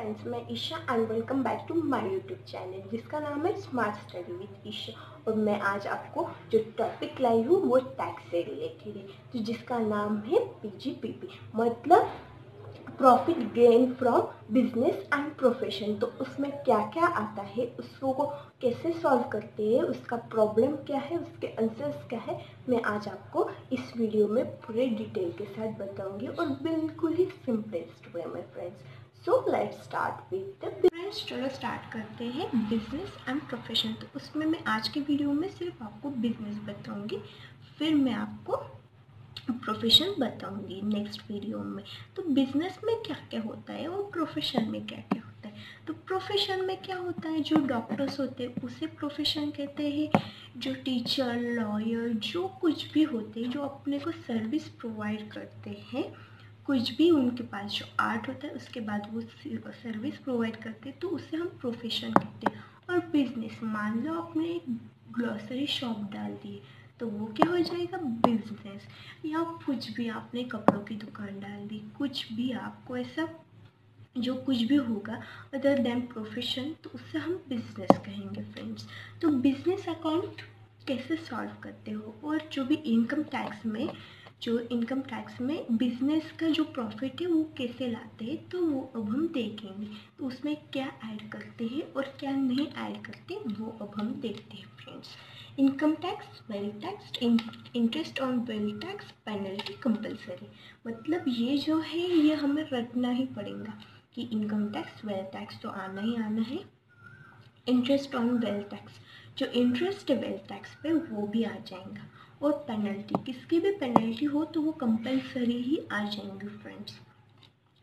Friends, मैं Isha and welcome back to my YouTube channel जिसका नाम है स्मार्ट स्टडी विद ईशा। और मैं आज आपको जो टॉपिक लाई हूँ वो टैक्स से रिलेटेड है, तो जिसका नाम है पीजीपीपी, मतलब profit gain from business and profession. तो उसमें क्या क्या आता है, उसको कैसे सॉल्व करते हैं, उसका प्रॉब्लम क्या है, उसके आंसर्स क्या है, मैं आज आपको इस वीडियो में पूरे डिटेल के साथ बताऊंगी और बिल्कुल ही सिंपलेस्ट वे में friends. So let's start with the friends. चलो स्टार्ट करते हैं बिजनेस एंड प्रोफेशन। तो उसमें मैं आज के वीडियो में सिर्फ आपको बिजनेस बताऊंगी, फिर मैं आपको प्रोफेशन बताऊंगी नेक्स्ट वीडियो में। तो बिजनेस में क्या क्या होता है और प्रोफेशन में क्या क्या होता है। तो प्रोफेशन में क्या होता है, जो डॉक्टर्स होते हैं उसे प्रोफेशन कहते हैं। जो टीचर, लॉयर, जो कुछ भी होते हैं जो अपने को सर्विस प्रोवाइड करते हैं, कुछ भी उनके पास जो आर्ट होता है उसके बाद वो सर्विस प्रोवाइड करते हैं, तो उसे हम प्रोफेशन कहते हैं। और बिजनेस, मान लो आपने एक ग्रोसरी शॉप डाल दी तो वो क्या हो जाएगा, बिजनेस। या कुछ भी आपने कपड़ों की दुकान डाल दी, कुछ भी आपको ऐसा जो कुछ भी होगा अदर देन प्रोफेशन, तो उससे हम बिजनेस कहेंगे फ्रेंड्स। तो बिजनेस अकाउंट कैसे सॉल्व करते हो, और जो भी इनकम टैक्स में बिजनेस का जो प्रॉफिट है वो कैसे लाते हैं, तो वो अब हम देखेंगे। तो उसमें क्या ऐड करते हैं और क्या नहीं ऐड करते वो अब हम देखते हैं friends. Income tax, wealth tax, interest on wealth tax, penalty compulsory. मतलब ये जो है ये हमें रटना ही पड़ेगा कि इनकम टैक्स, वेल्थ टैक्स तो आना ही आना है। इंटरेस्ट ऑन वेल्थ टैक्स, जो इंटरेस्ट है वेल्थ टैक्स पे वो भी आ जाएगा। और पेनल्टी, किसकी भी पेनल्टी हो तो वो कंपलसरी ही आ जाएंगे friends.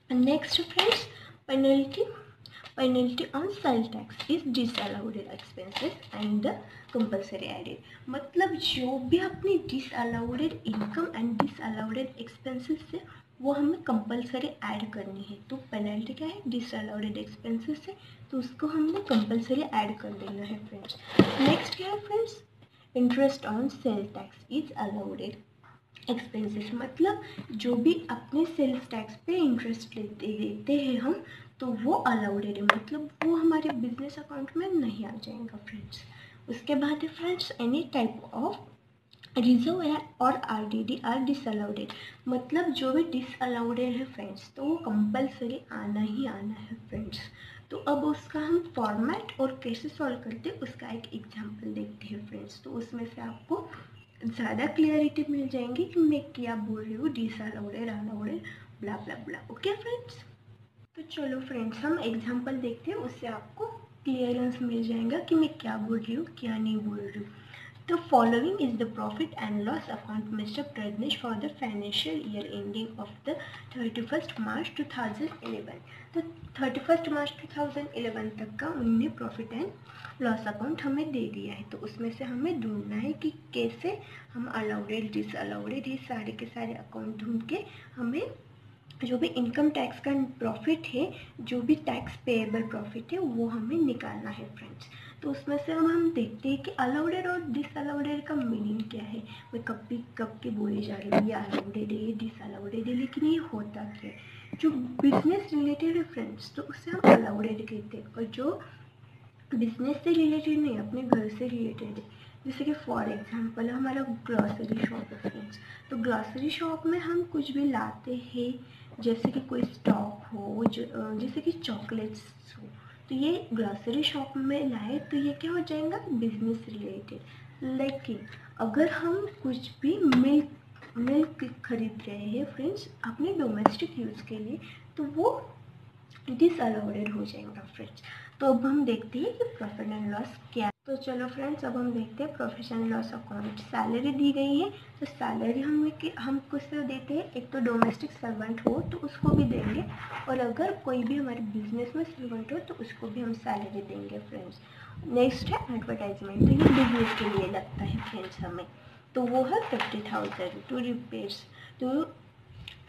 Next friends, penalty penalty on sale tax is disallowed expenses and the compulsory added। मतलब जो भी अपनी disallowed income and disallowed expenses है वो हमें कंपलसरी ऐड करनी है। तो पेनल्टी क्या है, disallowed एक्सपेंसेस है तो उसको हमने कंपलसरी ऐड कर देना है फ्रेंड्स। नेक्स्ट क्या है friends, interest on sale tax is allowed expenses. मतलब जो भी अपने सेल्स टैक्स पे इंटरेस्ट लेते हैं हम, तो वो अलाउड है, मतलब वो हमारे बिजनेस अकाउंट में नहीं आ जाएगा फ्रेंड्स। उसके बाद है friends, any type of reserve और आरडीडी आर डिसअलाउड। मतलब जो भी डिसअलाउड है फ्रेंड्स तो वो कंपलसरी आना ही आना है फ्रेंड्स। तो अब उसका हम फॉर्मेट और कैसे सॉल्व करते हैं उसका एक एग्जांपल देखते हैं फ्रेंड्स। तो उसमें से आपको ज़्यादा क्लियरिटी मिल जाएंगी कि मैं क्या बोल रही हूँ, डिसअलाउड, अलाउड, ब्ला ब्ला ब्ला। ओके फ्रेंड्स, तो चलो फ्रेंड्स हम एग्जांपल देखते हैं, उससे आपको क्लियरेंस मिल जाएगा कि मैं क्या बोल रही हूँ क्या नहीं बोल रही हूँ। The following is the profit and loss account Mr. Pradnesh for the financial year ending of the 31st March 2011। तो 31st मार्च 2011 तक का उन्होंने प्रॉफिट एंड लॉस अकाउंट हमें दे दिया है। तो उसमें से हमें ढूंढना है कि कैसे हम अलाउडेड, डिसअलाउडेड, ये सारे के सारे अकाउंट ढूंढ के हमें जो भी इनकम टैक्स का प्रॉफिट है, जो भी टैक्स पेएबल प्रॉफिट है वो हमें निकालना है फ्रेंड्स। तो उसमें से अब हम देखते हैं कि अलाउडेड और डिसअलाउडेड का मीनिंग क्या है। मैं कब की बोली जा रही हूँ ये अलाउडेड है, ये डिसअलाउडेड है, लेकिन ये होता क्या है। जो बिजनेस रिलेटेड है फ्रेंड्स तो उससे हम अलाउडेड कहते हैं, और जो बिजनेस से रिलेटेड नहीं, अपने घर से रिलेटेड है, जैसे कि फॉर एग्जांपल हमारा ग्रॉसरी शॉप है फ्रेंड्स। तो ग्रॉसरी शॉप में हम कुछ भी लाते हैं, जैसे कि कोई स्टॉक हो, जैसे कि चॉकलेट्स हो, तो ये ग्रॉसरी शॉप में लाए तो ये क्या हो जाएगा, बिजनेस रिलेटेड। लेकिन अगर हम कुछ भी मिल्क खरीद रहे हैं फ्रेंड्स अपने डोमेस्टिक यूज़ के लिए, तो वो डिसअलाउडेड हो जाएगा फ्रेंड्स। तो अब हम देखते हैं कि प्रॉफिट एंड लॉस क्या है। तो चलो फ्रेंड्स अब हम देखते हैं profession and loss account. Salary दी गई है तो सैलरी हम किससे देते हैं, एक तो डोमेस्टिक सर्वेंट हो तो उसको भी देंगे, और अगर कोई भी हमारे बिजनेस में सर्वेंट हो तो उसको भी हम सैलरी देंगे फ्रेंड्स। नेक्स्ट है एडवर्टाइजमेंट, तो ये बिजनेस के लिए लगता है फ्रेंड्स हमें, तो वो है 50,000 टू रिपेयर्स। तो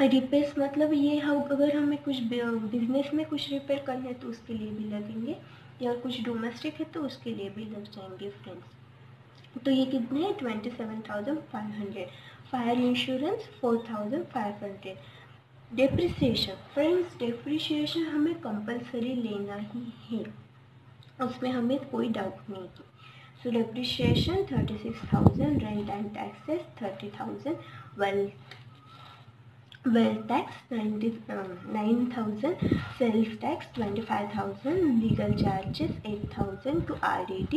रिपेयर्स मतलब ये हम अगर हमें कुछ बिजनेस में कुछ रिपेयर करना है तो उसके लिए भी लगेंगे, या कुछ डोमेस्टिक है तो उसके लिए भी लग जाएंगे फ्रेंड्स। तो ये कितने हैं, 27,500। Fire insurance 4,500। Depreciation friends, depreciation हमें कंपलसरी लेना ही है, उसमें हमें कोई डाउट नहीं है। सो depreciation 36,000, rent and taxes 30,000, wealth tax 9,000, sales tax 25,000, legal charges 8,000 to RDD।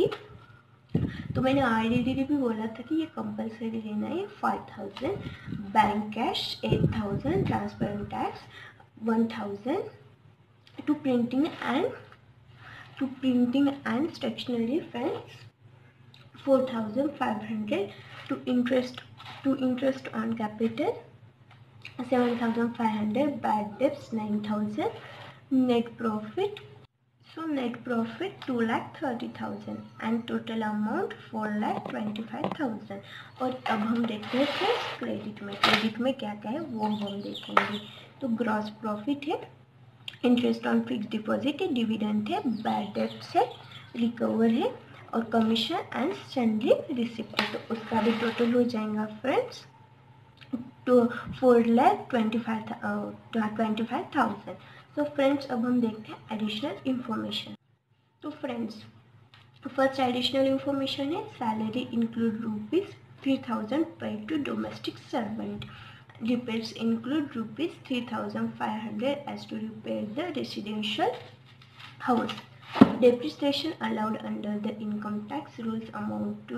तो मैंने RDD भी बोला था कि ये कंपलसरी लेना है 5,000, bank cash 8,000, transparent tax 1,000, to printing and stationery friends 4,500, to interest on capital 7,500, bad debts 9,000, net profit 2,30,000 and total amount 4,25,000। और अब हम देखते हैं फ्रेंड्स क्रेडिट में क्या क्या है वो हम देखेंगे। तो ग्रॉस प्रॉफिट है, इंटरेस्ट ऑन फिक्स डिपॉजिट है, डिविडेंड है, बैड डेब्ट्स है, रिकवर है और कमीशन एंड सैलरी रिसिप्ट है। तो उसका भी टोटल हो जाएगा फ्रेंड्स तो 4,25,000। तो फ्रेंड्स अब हम देखते हैं एडिशनल इंफॉर्मेशन। तो फ्रेंड्स फर्स्ट एडिशनल इंफॉर्मेशन है salary include ₹3,000 paid to domestic servant, repairs include ₹3,500 as to repair the residential house, depreciation allowed under the income tax rules amount to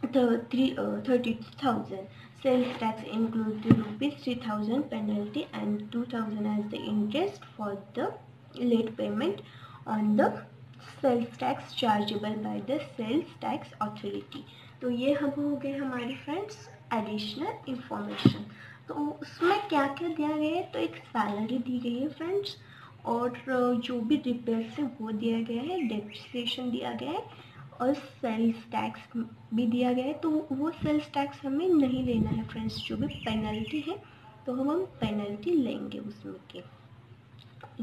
₹30,000, sales tax includes the ₹3,000 penalty and 2,000 as the interest for the late payment on the sales tax chargeable by the sales tax authority। तो ये हम हो गए हमारी friends additional information. तो उसमें क्या क्या दिया गया है, तो एक सैलरी दी गई है फ्रेंड्स और जो भी रिपेयर्स है वो दिया गया है, डेप्रिसिएशन दिया गया है और सेल्स टैक्स भी दिया गया है। तो वो सेल्स टैक्स हमें नहीं लेना है फ्रेंड्स, जो भी पेनल्टी है तो हम पेनल्टी लेंगे उसमें के।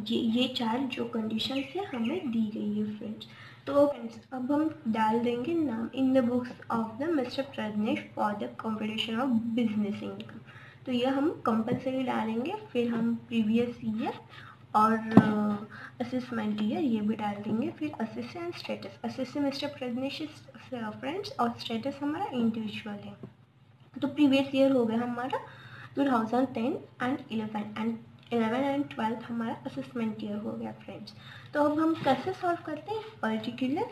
ये चार जो कंडीशन है हमें दी गई है फ्रेंड्स। तो फ्रेंड्स अब हम डाल देंगे नाम in the books of the Mr Prajnesh for the competition of business income. तो ये हम कंपलसरी डालेंगे, फिर हम प्रीवियस ईयर और असेसमेंट ईयर ये भी डाल देंगे, फिर assistant status, assistant Mr Prajnesh friends और स्टेटस हमारा इंडिविजुअल है। तो प्रीवियस ईयर हो गया हमारा 2010 एंड 11 एंड 12 हमारा असेसमेंट ईयर हो गया फ्रेंड्स। तो अब हम कैसे सॉल्व करते हैं, पर्टिकुलर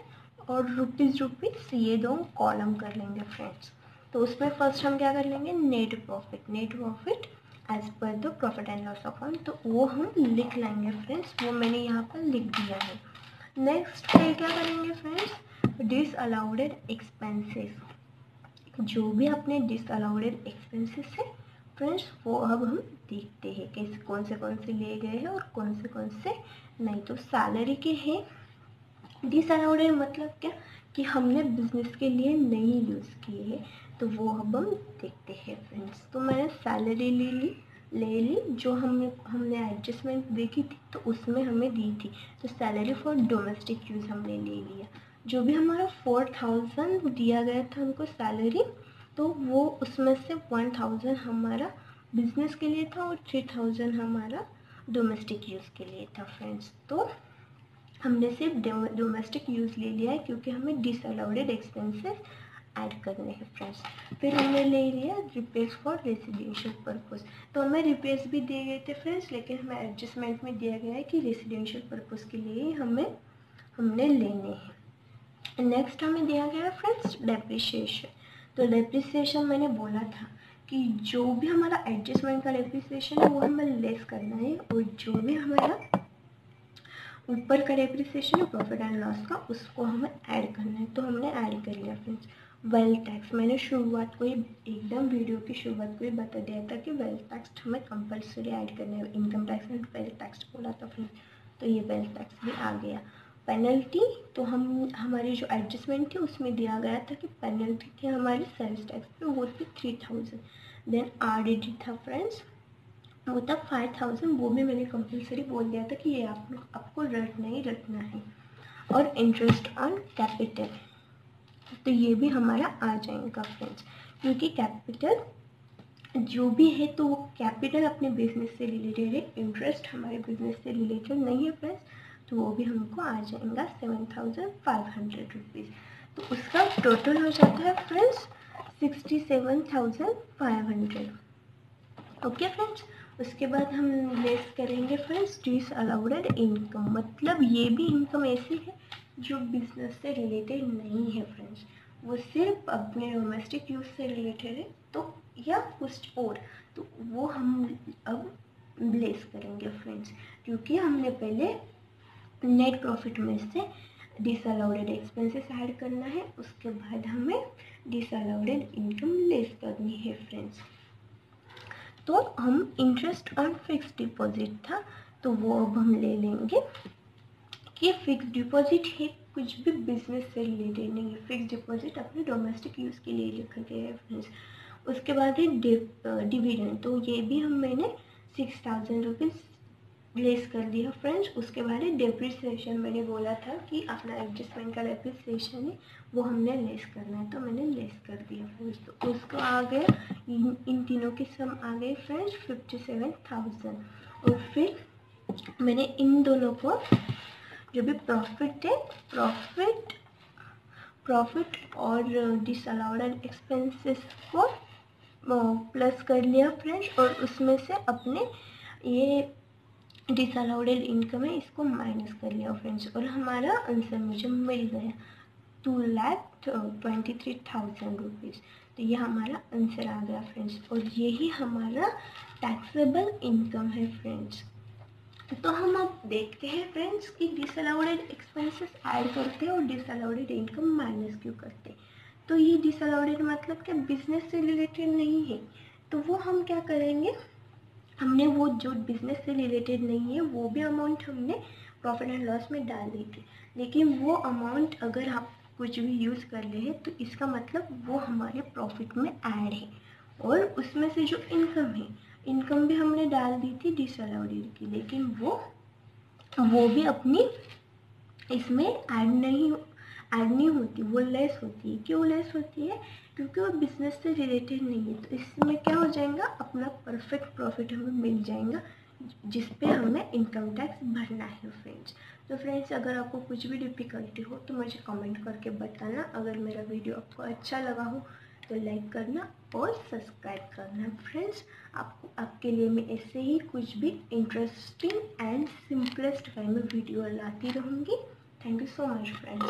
और रुपीज़ ये दो कॉलम कर लेंगे फ्रेंड्स। तो उसमें फर्स्ट हम क्या कर लेंगे, net profit as per the profit and loss account, तो वो हम लिख लेंगे फ्रेंड्स, वो मैंने यहाँ पर लिख दिया है। नेक्स्ट फिर क्या करेंगे फ्रेंड्स, डिसअलाउडेड एक्सपेंसेस, जो भी अपने डिसअलाउडेड एक्सपेंसेस है फ्रेंड्स वो अब हम देखते हैं कि कौन से लिए गए हैं और कौन से नहीं। तो सैलरी के हैं डिसअलाउडेड मतलब क्या कि हमने बिजनेस के लिए नहीं यूज़ किए हैं, तो वो अब हम देखते हैं फ्रेंड्स। तो मैंने सैलरी ले ली जो हमने एडजस्टमेंट देखी थी तो उसमें हमें दी थी, तो सैलरी फॉर डोमेस्टिक यूज़ हमने ले लिया। जो भी हमारा 4,000 दिया गया था हमको सैलरी, तो वो उसमें से 1,000 हमारा बिजनेस के लिए था और 3,000 हमारा डोमेस्टिक यूज़ के लिए था फ्रेंड्स। तो हमने सिर्फ डोमेस्टिक यूज़ ले लिया है क्योंकि हमें डिसअलाउडेड एक्सपेंसेस ऐड करने हैं फ्रेंड्स। फिर हमने ले लिया रिपेयर्स फॉर रेसिडेंशियल पर्पस, तो हमें रिपेयर्स भी दिए गए थे फ्रेंड्स, लेकिन हमें एडजस्टमेंट में दिया गया है कि रेसिडेंशियल पर्पस के लिए हमने लेने हैं। नेक्स्ट हमें दिया गया है फ्रेंड्स डेप्रिसिएशन। तो डेप्रिसिएशन मैंने बोला था कि जो भी हमारा एडजस्टमेंट का डेप्रिसिएशन है वो हमें लेस करना है और जो भी हमारा ऊपर का डेप्रिसिएशन है प्रॉफिट एंड लॉस का उसको हमें ऐड करना है। तो हमने ऐड कर लिया फ्रेंड्स। वेल्थ टैक्स मैंने शुरुआत को ही एकदम वीडियो की शुरुआत को ही बता दिया था कि वेल्थ टैक्स हमें कंपलसरी ऐड करना है, income tax and wealth tax बोला था फ्रेंड्स, तो ये वेल्थ टैक्स भी आ गया। पेनल्टी तो हमारी जो एडजस्टमेंट थी उसमें दिया गया था कि पेनल्टी थी हमारी सेल्स टैक्स पे वो थी 3,000। देन RDD था फ्रेंड्स वो था 5,000, वो भी मैंने कंपलसरी बोल दिया था कि ये आपको रटना है। और इंटरेस्ट ऑन कैपिटल, तो ये भी हमारा आ जाएगा फ्रेंड्स, क्योंकि कैपिटल जो भी है तो वो कैपिटल अपने बिजनेस से रिलेटेड है, इंटरेस्ट हमारे बिजनेस से रिलेटेड नहीं है फ्रेंड्स, तो वो भी हमको आ जाएगा 7,500 रुपीज़। तो उसका टोटल हो जाता है फ्रेंड्स 67,500। ओके फ्रेंड्स, उसके बाद हम लेस करेंगे फ्रेंड्स डिसअलाउड इनकम, मतलब ये भी इनकम ऐसी है जो बिजनेस से रिलेटेड नहीं है फ्रेंड्स, वो सिर्फ अपने डोमेस्टिक यूज से रिलेटेड है, तो या कुछ और, तो वो हम अब लेस करेंगे फ्रेंड्स, क्योंकि हमने पहले नेट प्रॉफिट में से डिसअलाउड एक्सपेंसेस ऐड करना है, उसके बाद हमें डिसअलाउड इनकम लेस करनी है फ्रेंड्स। तो हम इंटरेस्ट ऑन फिक्स डिपॉजिट था, तो वो अब हम ले लेंगे कि फिक्स डिपॉजिट है, कुछ भी बिजनेस से रिलेटेड नहीं है, फिक्स डिपॉजिट अपने डोमेस्टिक यूज़ के लिए लिखा गया है फ्रेंड्स। उसके बाद है डिविडेंड, तो ये भी मैंने 6,000 रुपीज़ लेस कर दिया फ्रेंड्स। उसके बाद है डेप्रिसिएशन, मैंने बोला था कि अपना एडजस्टमेंट का डेप्रिसिएशन है वो हमने लेस करना है, तो मैंने लेस कर दिया फ्रेंड्स। तो उसको आ गया, इन तीनों की सम आ गई फ्रेंड्स 57,000। और फिर मैंने इन दोनों को जो भी प्रॉफिट है, प्रॉफिट और डिसअलाउड एक्सपेंसेस को प्लस कर लिया फ्रेंड्स, और उसमें से अपने ये डिसअलाउड इनकम है इसको माइनस कर लिया फ्रेंड्स, और हमारा आंसर मुझे मिल गया 2,23,000 रुपीज़। तो ये हमारा आंसर आ गया फ्रेंड्स, और यही हमारा टैक्सेबल इनकम है फ्रेंड्स। तो हम अब देखते हैं फ्रेंड्स कि डिसअलाउड एक्सपेंसेस ऐड करते हैं और डिसअलाउड इनकम माइनस क्यों करते हैं। तो ये डिसअलाउड मतलब क्या बिजनेस से रिलेटेड नहीं है, तो वो हम क्या करेंगे, हमने वो जो बिजनेस से रिलेटेड नहीं है वो भी अमाउंट हमने प्रॉफिट एंड लॉस में डाल दी थी, लेकिन वो अमाउंट अगर आप कुछ भी यूज़ कर रहे हैं तो इसका मतलब वो हमारे प्रॉफिट में ऐड है, और उसमें से जो इनकम है, इनकम भी हमने डाल दी थी डिसअलाउड की, लेकिन वो भी अपनी इसमें ऐड नहीं होती, वो लेस होती है। क्यों लेस होती है, क्योंकि वो बिजनेस से रिलेटेड नहीं है, तो इसमें क्या हो जाएगा, अपना परफेक्ट प्रॉफिट हमें मिल जाएगा जिस पे हमें इनकम टैक्स भरना है फ्रेंड्स। तो फ्रेंड्स, अगर आपको कुछ भी डिफ़िकल्टी हो तो मुझे कमेंट करके बताना। अगर मेरा वीडियो आपको अच्छा लगा हो तो लाइक करना और सब्सक्राइब करना फ्रेंड्स। आपके लिए मैं ऐसे ही कुछ भी इंटरेस्टिंग एंड सिंपलेस्ट वे में वीडियो लाती रहूँगी। Thank you so much, friends.